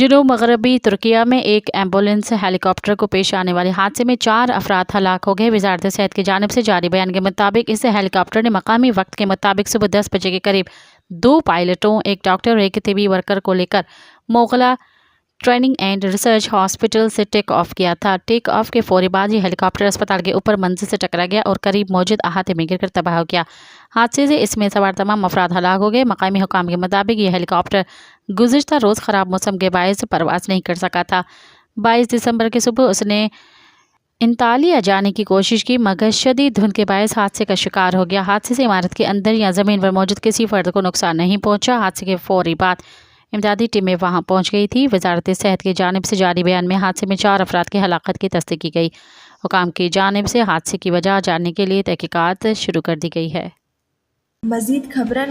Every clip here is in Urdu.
جنوب مغربی ترکیہ میں ایک ایمبولینس ہیلی کاپٹر کو پیش آنے والے حادثے میں 4 افراد ہلاک ہو گئے۔ وزارت صحت کی جانب سے جاری بیان کے مطابق اس ہیلی کاپٹر نے مقامی وقت کے مطابق صبح 10 بجے کے قریب 2 پائلٹوں، ایک ڈاکٹر اور ایک طبی ورکر کو لے کر موغلا ٹریننگ اینڈ ریسرچ ہاسپٹل سے ٹیک آف کیا تھا۔ ٹیک آف کے فوری بعد یہ ہیلی کاپٹر اسپتال کے اوپر منزل سے ٹکرا گیا اور قریب موجود احاطے میں گر کر تباہ ہو گیا۔ حادثے سے اس میں سوار تمام افراد ہلاک ہو گئے۔ مقامی حکام کے مطابق یہ ہیلی کاپٹر گزشتہ روز خراب موسم کے باعث پرواز نہیں کر سکا تھا۔ 22 دسمبر کی صبح اس نے انطالیہ جانے کی کوشش کی مگر شدید دھند کے باعث حادثے کا شکار ہو گیا۔ حادثے سے عمارت کے اندر یا زمین پر موجود کسی فرد کو نقصان نہیں پہنچا۔ حادثے کے فوری بعد امدادی ٹیمیں وہاں پہنچ گئی تھی۔ وزارت صحت کی جانب سے جاری بیان میں حادثے میں 4 افراد کی ہلاکت کی تصدیق کی گئی۔ حکام کی جانب سے حادثے کی وجہ جاننے کے لیے تحقیقات شروع کر دی گئی ہے۔ مزید خبرن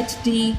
HD।